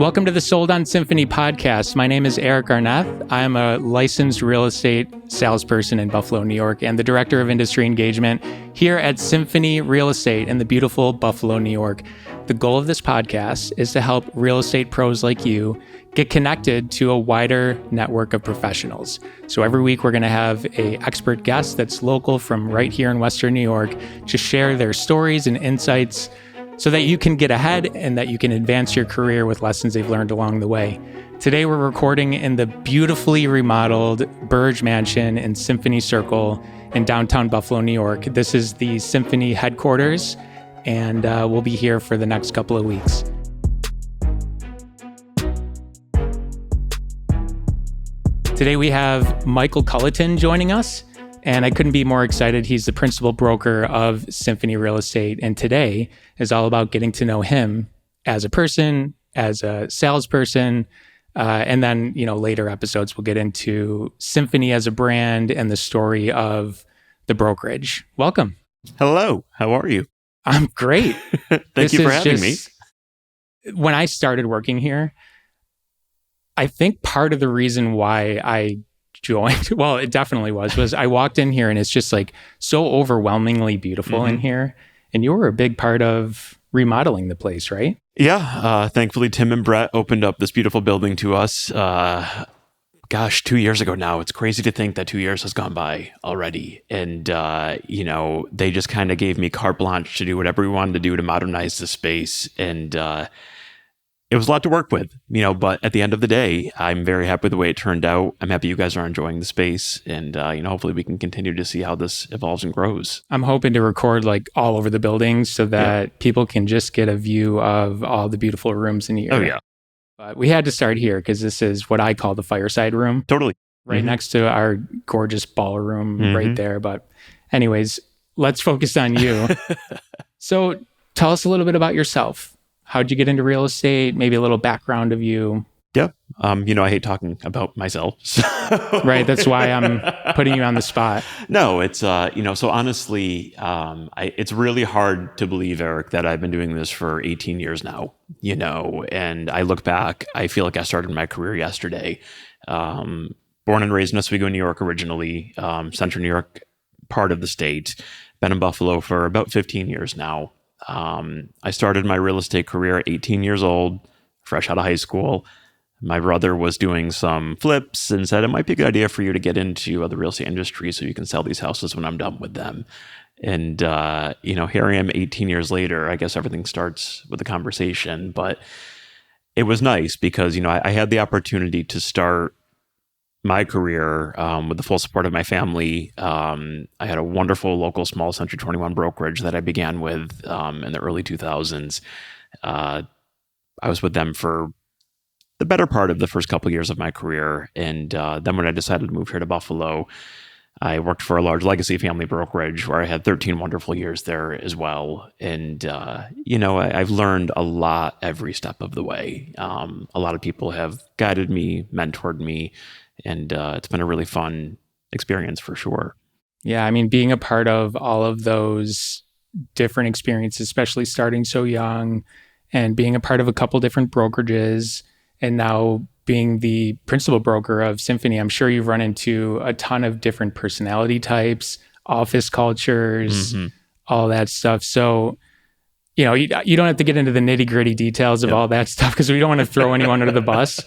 Welcome to the Sold on Symphony podcast. My name is Erik. I'm a licensed real estate salesperson in Buffalo, New York, and the director of industry engagement here at Symphony Real Estate in the beautiful Buffalo, New York. The goal of this podcast is to help real estate pros like you get connected to a wider network of professionals. So every week we're going to have an expert guest that's local from right here in Western New York to share their stories and insights so that you can get ahead and that you can advance your career with lessons they've learned along the way. Today, we're recording in the beautifully remodeled Burge Mansion in Symphony Circle in downtown Buffalo, New York. This is the Symphony headquarters, and we'll be here for the next couple of weeks. Today, we have Michael Culeton joining us. And I couldn't be more excited. He's the principal broker of Symphony Real Estate. And today is all about getting to know him as a person, as a salesperson. And then, later episodes, we'll get into Symphony as a brand and the story of the brokerage. Welcome. Hello. How are you? I'm great. Thank you for having me. When I started working here, I think part of the reason why I joined, well, it definitely was I walked in here and it's just like so overwhelmingly beautiful in here. And you were a big part of remodeling the place, right? Yeah. Thankfully, Tim and Brett opened up this beautiful building to us. 2 years ago now. It's crazy to think that 2 years has gone by already. And, they just kind of gave me carte blanche to do whatever we wanted to do to modernize the space. And, it was a lot to work with, but at the end of the day, I'm very happy with the way it turned out. I'm happy you guys are enjoying the space, and hopefully we can continue to see how this evolves and grows. I'm hoping to record like all over the building so that people can just get a view of all the beautiful rooms in here. Oh yeah. But we had to start here because this is what I call the fireside room. Totally. Right next to our gorgeous ballroom right there. But anyways, let's focus on you. So tell us a little bit about yourself. How'd you get into real estate? Maybe a little background of you. Yeah. I hate talking about myself. So. Right. That's why I'm putting you on the spot. No, it's, so honestly, it's really hard to believe, Erik, that I've been doing this for 18 years now, and I look back, I feel like I started my career yesterday. Born and raised in Oswego, New York, originally, Central New York, part of the state. Been in Buffalo for about 15 years now. I started my real estate career at 18 years old, fresh out of high school. My brother was doing some flips and said, it might be a good idea for you to get into the real estate industry so you can sell these houses when I'm done with them. And, here I am 18 years later. I guess everything starts with a conversation, but it was nice because, I had the opportunity to start my career with the full support of my family. I had a wonderful local small Century 21 brokerage that I began with in the early 2000s. I was with them for the better part of the first couple of years of my career. And then when I decided to move here to Buffalo, I worked for a large legacy family brokerage where I had 13 wonderful years there as well. And, I've learned a lot every step of the way. A lot of people have guided me, mentored me, and it's been a really fun experience for sure. Yeah, I mean, being a part of all of those different experiences, especially starting so young and being a part of a couple different brokerages and now being the principal broker of Symphony, I'm sure you've run into a ton of different personality types, office cultures, all that stuff. So, you don't have to get into the nitty gritty details of all that stuff because we don't want to throw anyone under the bus.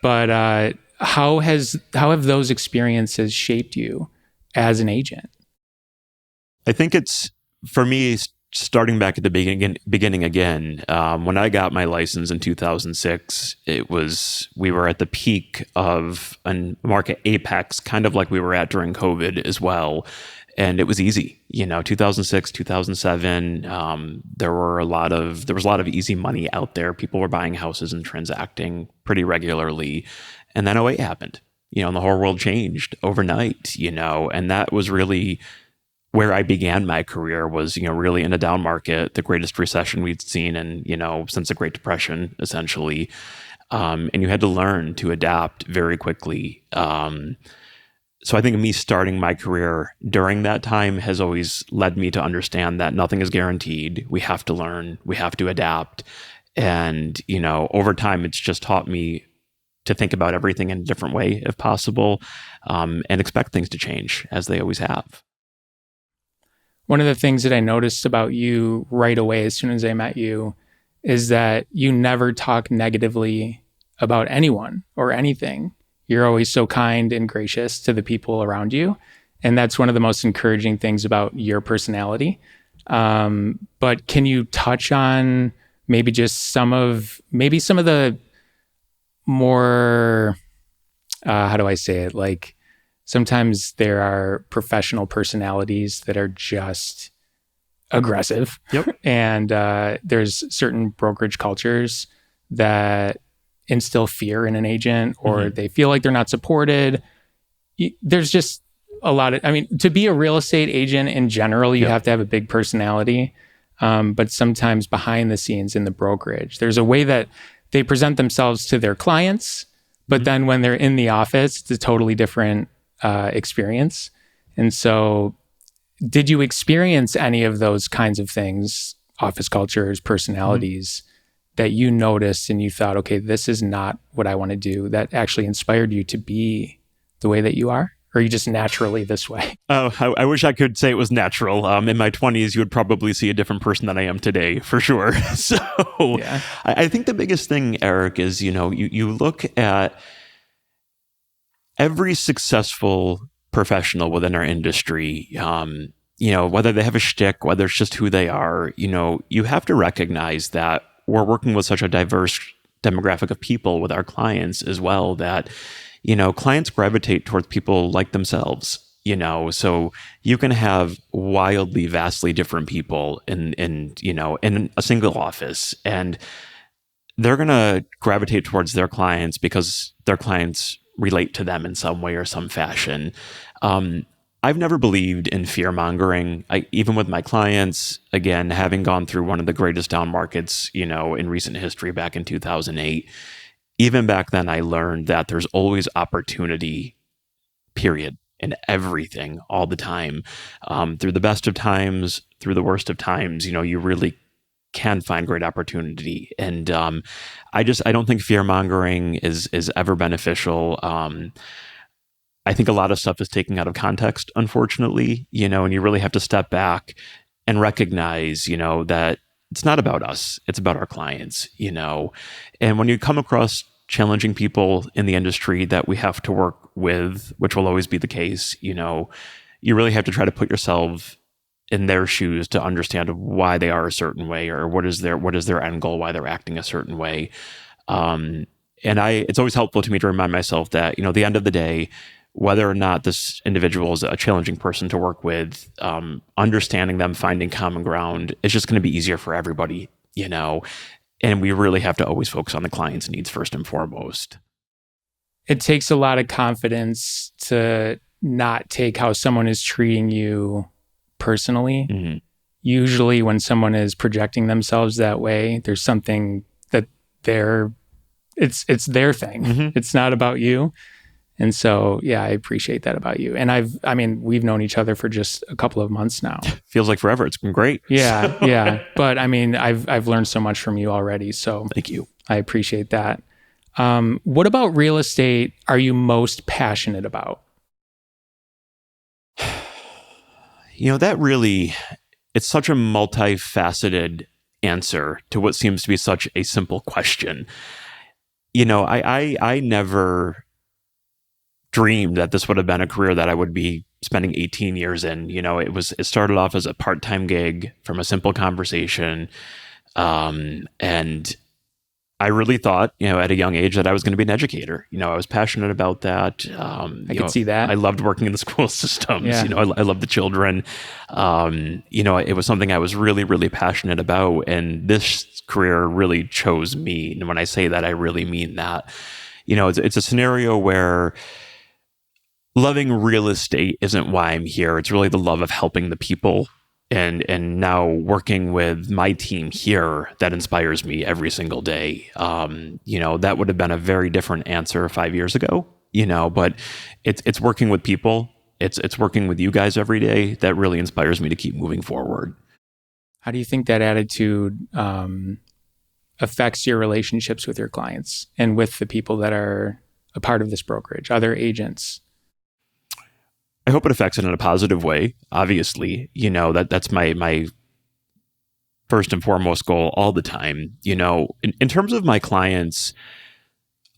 But how have those experiences shaped you as an agent? I think it's, for me, starting back at the beginning again. When I got my license in 2006, we were at the peak of a market apex, kind of like we were at during COVID as well. And it was easy, 2006, 2007, there was a lot of easy money out there. People were buying houses and transacting pretty regularly. And then 2008 happened, and the whole world changed overnight, and that was really where I began my career was, really in a down market, the greatest recession we'd seen in, since the Great Depression, essentially. And you had to learn to adapt very quickly. So I think me starting my career during that time has always led me to understand that nothing is guaranteed. We have to learn, we have to adapt. And, over time, it's just taught me to think about everything in a different way, if possible, and expect things to change as they always have. One of the things that I noticed about you right away as soon as I met you is that you never talk negatively about anyone or anything. You're always so kind and gracious to the people around you. And that's one of the most encouraging things about your personality. But can you touch on maybe just some of the more, how do I say it? Like sometimes there are professional personalities that are just aggressive. Yep. And there's certain brokerage cultures that instill fear in an agent, or they feel like they're not supported. There's just a lot of, to be a real estate agent in general, you have to have a big personality. But sometimes behind the scenes in the brokerage, there's a way that they present themselves to their clients, but then when they're in the office, it's a totally different experience. And so did you experience any of those kinds of things, office cultures, personalities, that you noticed and you thought, okay, this is not what I want to do, that actually inspired you to be the way that you are? Or are you just naturally this way? Oh, I wish I could say it was natural. In my 20s, you would probably see a different person than I am today, for sure. So yeah. I think the biggest thing, Erik, is, you look at every successful professional within our industry, whether they have a shtick, whether it's just who they are, you have to recognize that we're working with such a diverse demographic of people with our clients as well, that clients gravitate towards people like themselves, so you can have wildly, vastly different people in a single office, and they're going to gravitate towards their clients because their clients relate to them in some way or some fashion. I've never believed in fear mongering. Even with my clients, again, having gone through one of the greatest down markets, in recent history back in 2008, even back then, I learned that there's always opportunity, period, in everything, all the time. Through the best of times, through the worst of times, you really can find great opportunity. And I don't think fear mongering is ever beneficial. I think a lot of stuff is taken out of context, unfortunately, and you really have to step back and recognize, that it's not about us, it's about our clients, and when you come across challenging people in the industry that we have to work with, which will always be the case, you really have to try to put yourself in their shoes to understand why they are a certain way, or what is their end goal, why they're acting a certain way. And it's always helpful to me to remind myself that, at the end of the day, whether or not this individual is a challenging person to work with, understanding them, finding common ground, it's just going to be easier for everybody, and we really have to always focus on the client's needs first and foremost. It takes a lot of confidence to not take how someone is treating you personally. Mm-hmm. Usually when someone is projecting themselves that way, there's something that it's their thing. Mm-hmm. It's not about you. And so, yeah, I appreciate that about you. And we've known each other for just a couple of months now. Feels like forever. It's been great. Yeah, yeah. But I've learned so much from you already. So thank you. I appreciate that. What about real estate are you most passionate about? That really, it's such a multifaceted answer to what seems to be such a simple question. I never dreamed that this would have been a career that I would be spending 18 years in. It started off as a part-time gig from a simple conversation. And I really thought, at a young age that I was going to be an educator. I was passionate about that. I could see that. I loved working in the school systems. Yeah. I loved the children. It was something I was really, really passionate about. And this career really chose me. And when I say that, I really mean that. It's a scenario where loving real estate isn't why I'm here. It's really the love of helping the people and now working with my team here that inspires me every single day. That would have been a very different answer 5 years ago, but it's working with people. It's working with you guys every day that really inspires me to keep moving forward. How do you think that attitude affects your relationships with your clients and with the people that are a part of this brokerage, other agents? I hope it affects it in a positive way. Obviously, that's my first and foremost goal all the time. In terms of my clients,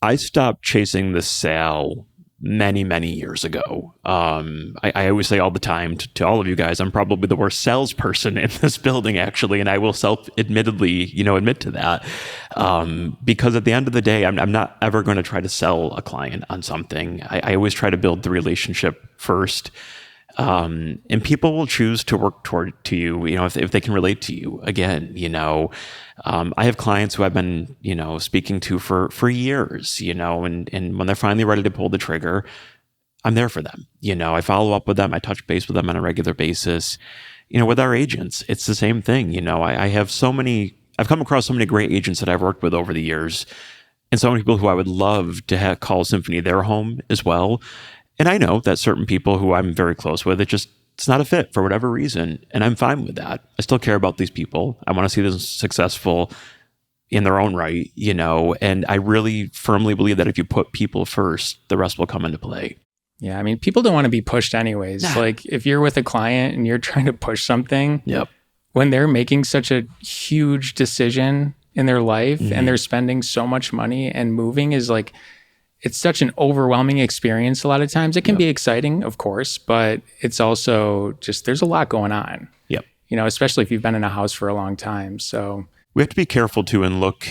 I stopped chasing the sale many, many years ago. I always say all the time to all of you guys, I'm probably the worst salesperson in this building, actually, and I will self-admittedly, admit to that. Because at the end of the day, I'm not ever going to try to sell a client on something. I always try to build the relationship first. And people will choose to work to you, if they can relate to you. Again, I have clients who I've been, speaking to for years, and when they're finally ready to pull the trigger, I'm there for them. I follow up with them. I touch base with them on a regular basis. With our agents, it's the same thing. I've come across so many great agents that I've worked with over the years, and so many people who I would love to call Symphony their home as well. And I know that certain people who I'm very close with, it's not a fit for whatever reason. And I'm fine with that. I still care about these people. I want to see them successful in their own right, and I really firmly believe that if you put people first, the rest will come into play. Yeah. I mean, people don't want to be pushed anyways. Nah. Like if you're with a client and you're trying to push something, Yep. When they're making such a huge decision in their life and they're spending so much money and moving it's such an overwhelming experience a lot of times. It can be exciting, of course, but it's also just, there's a lot going on. Yep. Especially if you've been in a house for a long time. So we have to be careful too and look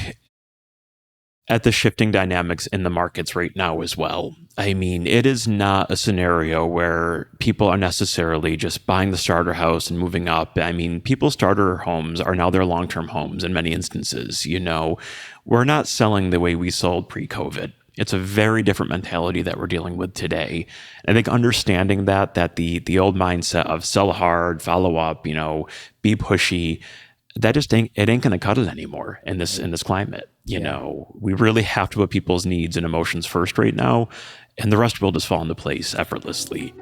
at the shifting dynamics in the markets right now as well. I mean, it is not a scenario where people are necessarily just buying the starter house and moving up. I mean, people's starter homes are now their long-term homes in many instances. We're not selling the way we sold pre-COVID. It's a very different mentality that we're dealing with today. I think understanding that the old mindset of sell hard, follow up, be pushy, that just ain't going to cut it anymore in this climate. We really have to put people's needs and emotions first right now, and the rest will just fall into place effortlessly.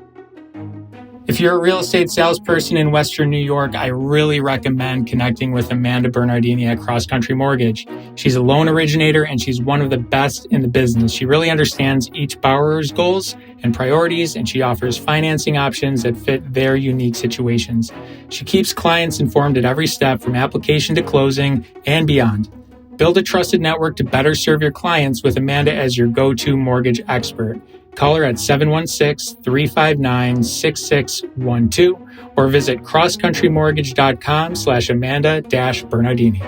If you're a real estate salesperson in Western New York, I really recommend connecting with Amanda Bernardini at Cross Country Mortgage. She's a loan originator and she's one of the best in the business. She really understands each borrower's goals and priorities, and she offers financing options that fit their unique situations. She keeps clients informed at every step from application to closing and beyond. Build a trusted network to better serve your clients with Amanda as your go-to mortgage expert. Call her at 716-359-6612 or visit crosscountrymortgage.com/Amanda-Bernardini.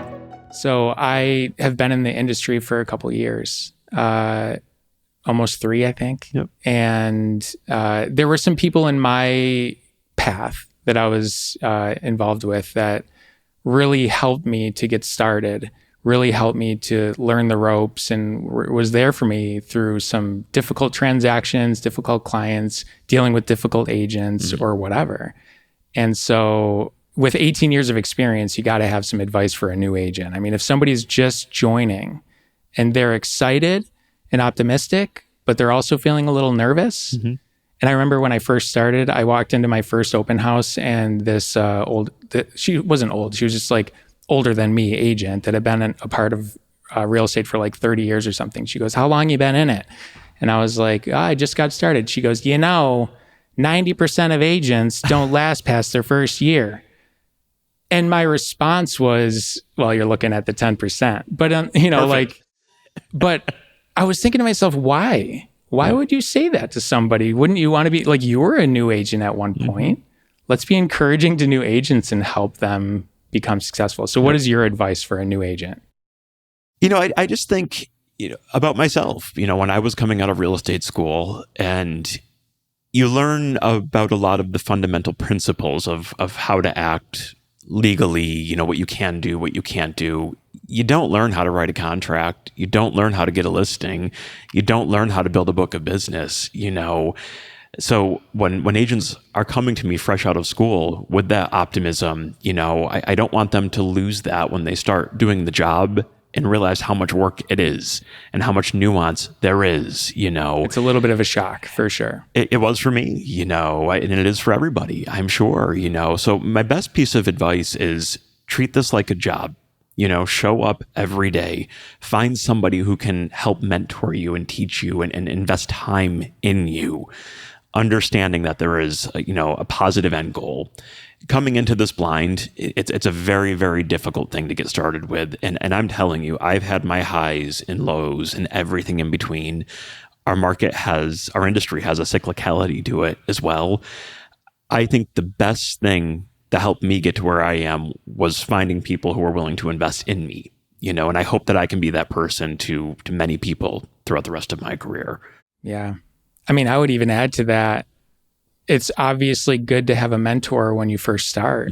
So I have been in the industry for a couple of years, almost 3, I think. Yep. And there were some people in my path that I was involved with that really helped me to get started, really helped me to learn the ropes, and was there for me through some difficult transactions, difficult clients, dealing with difficult agents or whatever. And so with 18 years of experience, you got to have some advice for a new agent. I mean, if somebody's just joining and they're excited and optimistic, but they're also feeling a little nervous. And I remember when I first started, I walked into my first open house, and this she wasn't old, she was just older than me agent that had been a part of real estate for 30 years or something. She goes, "How long you been in it?" And I was like, I just got started. She goes, 90% of agents don't last past their first year. And my response was, well, you're looking at the 10%. But, but I was thinking to myself, why? Why would you say that to somebody? Wouldn't you want to be, you were a new agent at one point. Let's be encouraging to new agents and help them become successful. So what is your advice for a new agent? I just think, about myself, when I was coming out of real estate school, and you learn about a lot of the fundamental principles of how to act legally, what you can do, what you can't do. You don't learn how to write a contract. You don't learn how to get a listing. You don't learn how to build a book of business, So when agents are coming to me fresh out of school with that optimism, I don't want them to lose that when they start doing the job and realize how much work it is and how much nuance there is, It's a little bit of a shock, for sure. It was for me, and it is for everybody, I'm sure, So my best piece of advice is treat this like a job. Show up every day, find somebody who can help mentor you and teach you and invest time in you, understanding that there is, a positive end goal. Coming into this blind, it's a very, very difficult thing to get started with. And I'm telling you, I've had my highs and lows and everything in between. Our industry has a cyclicality to it as well. I think the best thing that helped me get to where I am was finding people who are willing to invest in me, and I hope that I can be that person to many people throughout the rest of my career. Yeah. I mean, I would even add to that, it's obviously good to have a mentor when you first start,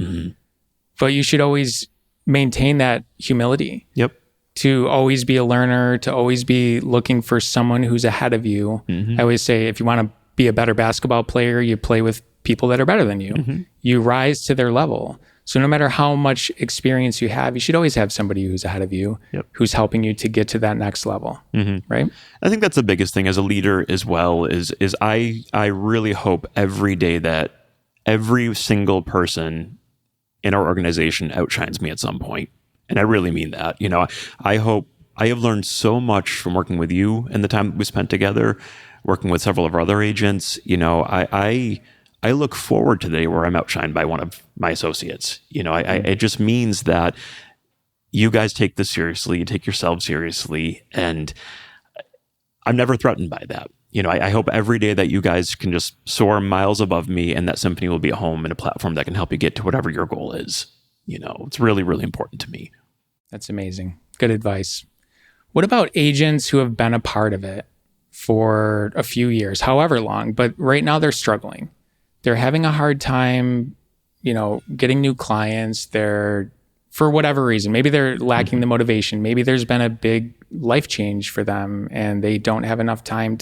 but you should always maintain that humility. Yep. To always be a learner, to always be looking for someone who's ahead of you. I always say, if you want to be a better basketball player, you play with people that are better than you. You rise to their level. So no matter how much experience you have, you should always have somebody who's ahead of you, who's helping you to get to that next level, right? I think that's the biggest thing as a leader as well, is I really hope every day that every single person in our organization outshines me at some point. And I really mean that. I hope I have learned so much from working with you and the time that we spent together, working with several of our other agents. I look forward to the day where I'm outshined by one of my associates. It just means that you guys take this seriously, you take yourselves seriously, and I'm never threatened by that. I hope every day that you guys can just soar miles above me, and that Symphony will be a home and a platform that can help you get to whatever your goal is. It's really, really important to me. That's amazing. Good advice. What about agents who have been a part of it for a few years, however long, but right now they're struggling? They're having a hard time, getting new clients. They're, for whatever reason, maybe they're lacking the motivation. Maybe there's been a big life change for them and they don't have enough time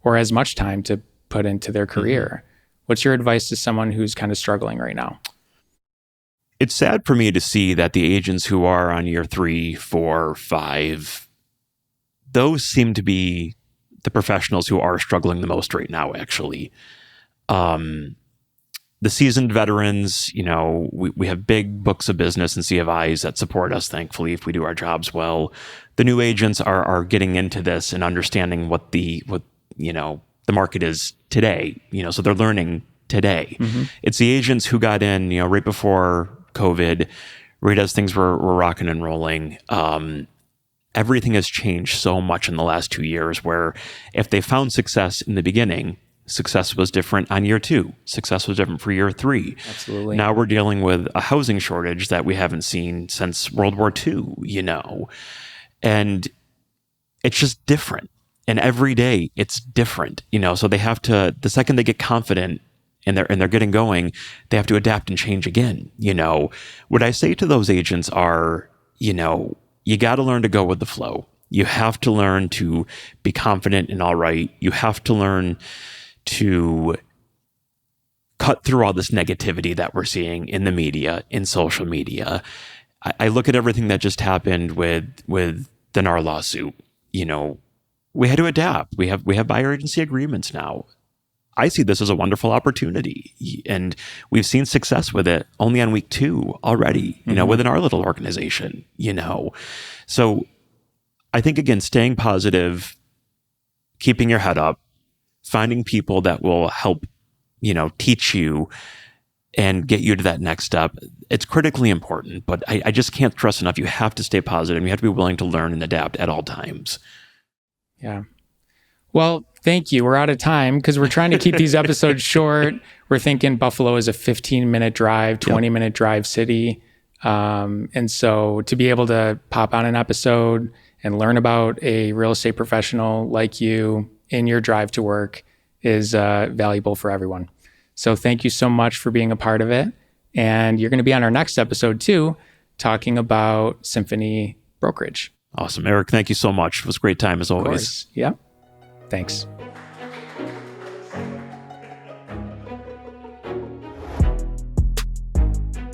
or as much time to put into their career. What's your advice to someone who's kind of struggling right now? It's sad for me to see that the agents who are on year 3, 4, 5, those seem to be the professionals who are struggling the most right now, actually. The seasoned veterans, we have big books of business and CFIs that support us, thankfully, if we do our jobs well. The new agents are getting into this and understanding what the market is today, so they're learning today. It's the agents who got in, right before COVID, right as things were rocking and rolling. Everything has changed so much in the last 2 years, where if they found success in the beginning, success was different on year 2. Success was different for year 3. Absolutely. Now we're dealing with a housing shortage that we haven't seen since World War II, and it's just different. And every day it's different, so they have to, the second they get confident and they're getting going, they have to adapt and change again. What I say to those agents are, you got to learn to go with the flow. You have to learn to be confident and all right. You have to learn to cut through all this negativity that we're seeing in the media, in social media. I look at everything that just happened with the NAR lawsuit. We had to adapt. We have buyer agency agreements now. I see this as a wonderful opportunity, and we've seen success with it only on week 2 already, within our little organization, So I think, again, staying positive, keeping your head up, finding people that will help, teach you and get you to that next step. It's critically important, but I just can't stress enough. You have to stay positive, and you have to be willing to learn and adapt at all times. Yeah. Well, thank you. We're out of time because we're trying to keep these episodes short. We're thinking Buffalo is a 15-minute drive, 20-minute drive city. And so to be able to pop on an episode and learn about a real estate professional like you in your drive to work is valuable for everyone. So thank you so much for being a part of it. And you're going to be on our next episode too, talking about Symphony Brokerage. Awesome. Erik, thank you so much. It was a great time as always. Of course. Yep. Thanks.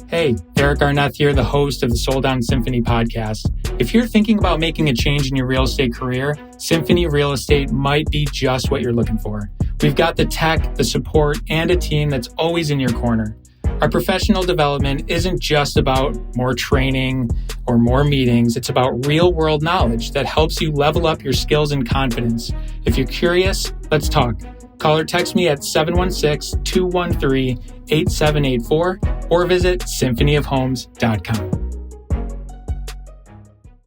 Hey, Erik Arnett here, the host of the Sold On Symphony podcast. If you're thinking about making a change in your real estate career, Symphony Real Estate might be just what you're looking for. We've got the tech, the support, and a team that's always in your corner. Our professional development isn't just about more training or more meetings. It's about real-world knowledge that helps you level up your skills and confidence. If you're curious, let's talk. Call or text me at 716-213-8784 or visit symphonyofhomes.com.